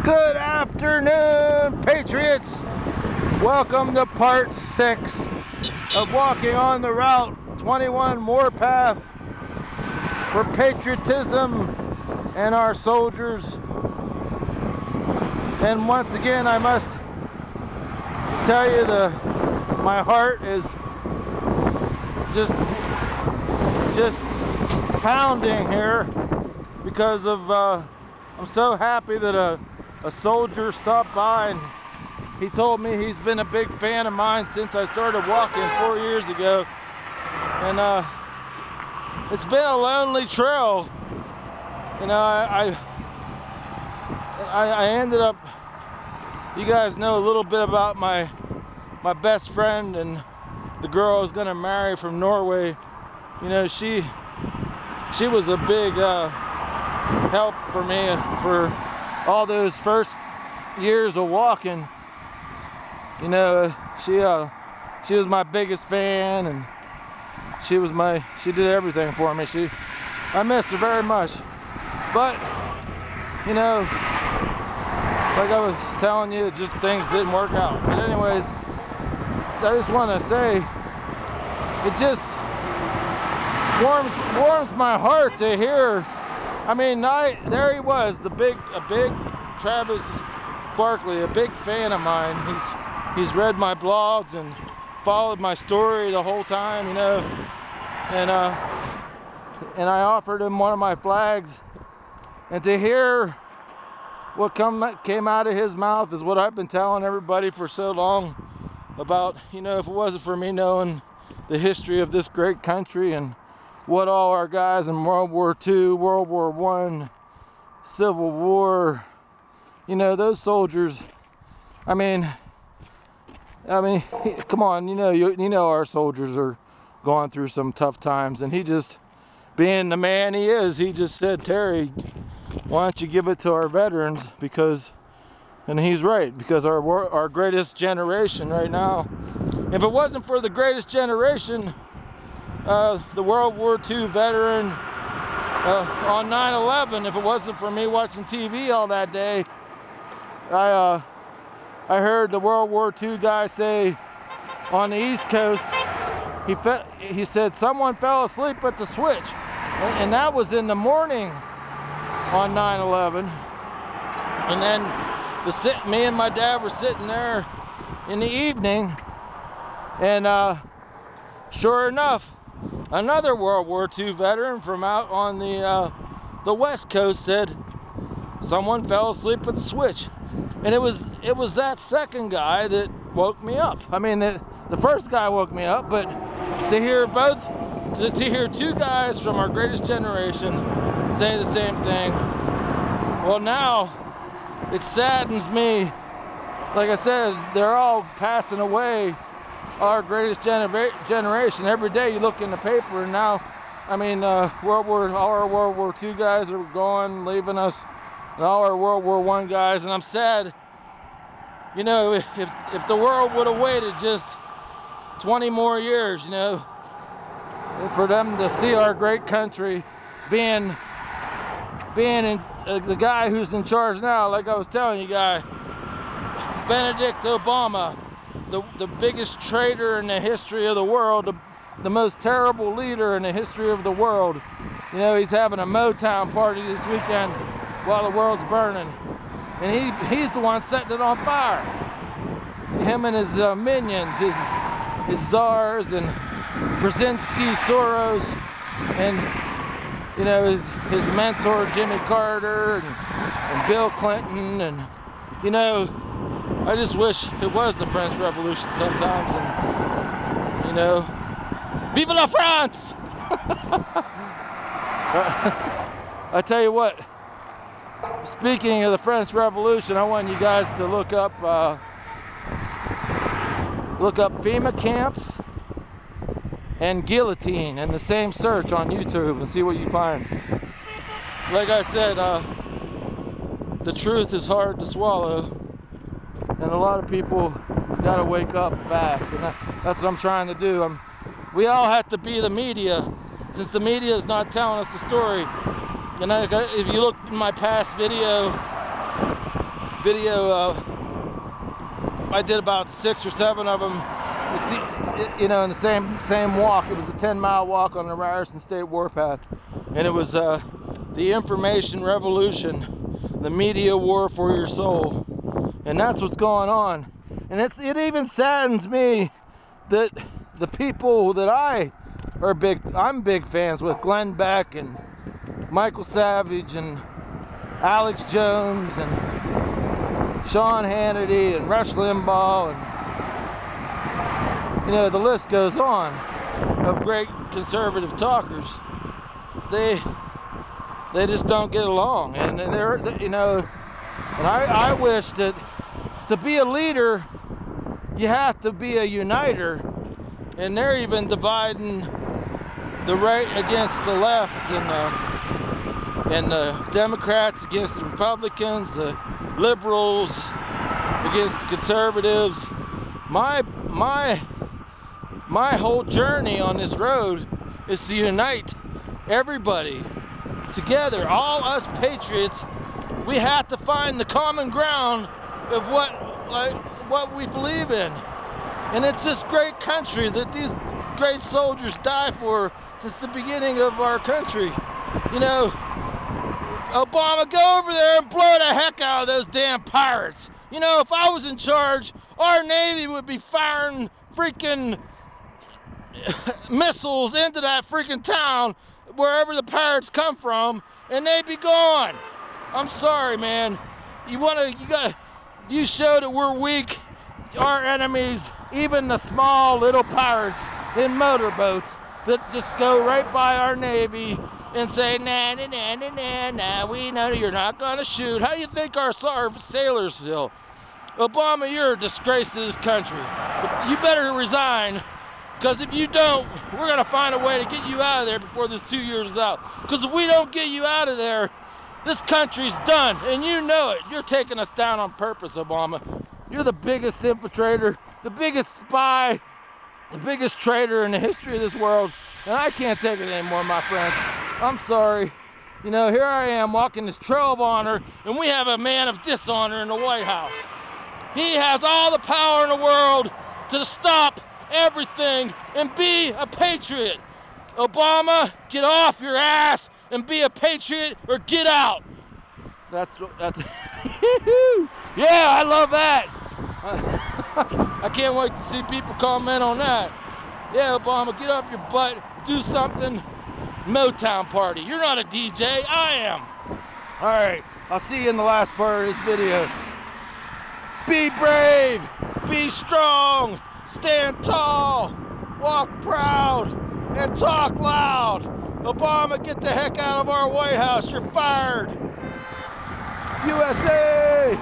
Good afternoon, Patriots. Welcome to part 6 of walking on the Route 21 Warpath for patriotism and our soldiers. And once again, I must tell you, my heart is just pounding here because of I'm so happy that a soldier stopped by and he told me he's been a big fan of mine since I started walking 4 years ago. And it's been a lonely trail. You know, I ended up, you guys know a little bit about my best friend and the girl I was gonna marry from Norway. You know, she was a big help for me for all those first years of walking. You know, she was my biggest fan, and she did everything for me. I missed her very much. But you know, like I was telling you, just things didn't work out. But anyways, I just want to say, it just warms my heart to hear. I mean, there he was, a big Travis Barkley, a big fan of mine. He's read my blogs and followed my story the whole time, you know. And I offered him one of my flags, and to hear what came out of his mouth is what I've been telling everybody for so long about. You know, if it wasn't for me knowing the history of this great country and what all our guys in World War II, World War I, Civil War, you know, those soldiers, I mean, come on, you know our soldiers are going through some tough times, and he just, being the man he is, he just said, Terry, why don't you give it to our veterans? Because, and he's right, because our greatest generation right now, if it wasn't for the greatest generation, the World War II veteran on 9/11, if it wasn't for me watching TV all that day, I heard the World War II guy say on the East Coast, he said someone fell asleep at the switch, and that was in the morning on 9/11. And then me and my dad were sitting there in the evening, and sure enough, another World War II veteran from out on the West Coast said someone fell asleep at the switch. And it was that second guy that woke me up. I mean, the first guy woke me up, but to hear two guys from our greatest generation say the same thing, well, now it saddens me. Like I said, they're all passing away, our greatest generation. Every day you look in the paper, and now, I mean, all our World War II guys are gone, leaving us, and all our World War I guys. And I'm sad, you know, if the world would have waited just 20 more years, you know, for them to see our great country being the guy who's in charge now, like I was telling you guys, Benedict Obama, the biggest traitor in the history of the world, the most terrible leader in the history of the world. You know, he's having a Motown party this weekend while the world's burning, and he's the one setting it on fire. Him and his minions, his czars, and Brzezinski, Soros, and you know, his mentor Jimmy Carter and Bill Clinton, and you know, I just wish it was the French Revolution sometimes, and you know, vive la France! I tell you what, speaking of the French Revolution, I want you guys to look up FEMA camps and guillotine in the same search on YouTube and see what you find. Like I said, the truth is hard to swallow, and a lot of people gotta wake up fast, and that's what I'm trying to do. We all have to be the media, since the media is not telling us the story. And if you look in my past video, video. I did about 6 or 7 of them. You know, in the same walk. It was a 10-mile walk on the Ryerson State Warpath, and it was the information revolution, the media war for your soul, and that's what's going on. And it even saddens me that the people that I'm big fans with, Glenn Beck and Michael Savage and Alex Jones and Sean Hannity and Rush Limbaugh, and you know, the list goes on of great conservative talkers. They just don't get along, and they're, you know, and I wish that to be a leader you have to be a uniter, and they're even dividing the right against the left, and the Democrats against the Republicans, the liberals against the conservatives. My whole journey on this road is to unite everybody together, all us patriots. We have to find the common ground of what we believe in, and it's this great country that these great soldiers die for since the beginning of our country. You know, Obama, go over there and blow the heck out of those damn pirates. You know, if I was in charge, our Navy would be firing freaking missiles into that freaking town wherever the pirates come from, and they'd be gone. I'm sorry, man. You show that we're weak. Our enemies, even the small little pirates in motorboats that just go right by our Navy and say, nah, nah, nah, nah, nah, nah, we know you're not gonna shoot. How do you think our sailors feel? Obama, you're a disgrace to this country. You better resign, because if you don't, we're gonna find a way to get you out of there before this 2 years is out. Because if we don't get you out of there, this country's done, and you know it. You're taking us down on purpose, Obama. You're the biggest infiltrator, the biggest spy, the biggest traitor in the history of this world, and I can't take it anymore, my friends. I'm sorry. You know, here I am walking this trail of honor, and we have a man of dishonor in the White House. He has all the power in the world to stop everything and be a patriot. Obama, get off your ass and be a patriot, or get out. That's yeah, I love that. I can't wait to see people comment on that. Yeah, Obama, get off your butt, do something. Motown party. You're not a DJ, I am. All right, I'll see you in the last part of this video. Be brave, be strong, stand tall, walk proud, and talk loud. Obama, get the heck out of our White House. You're fired. USA!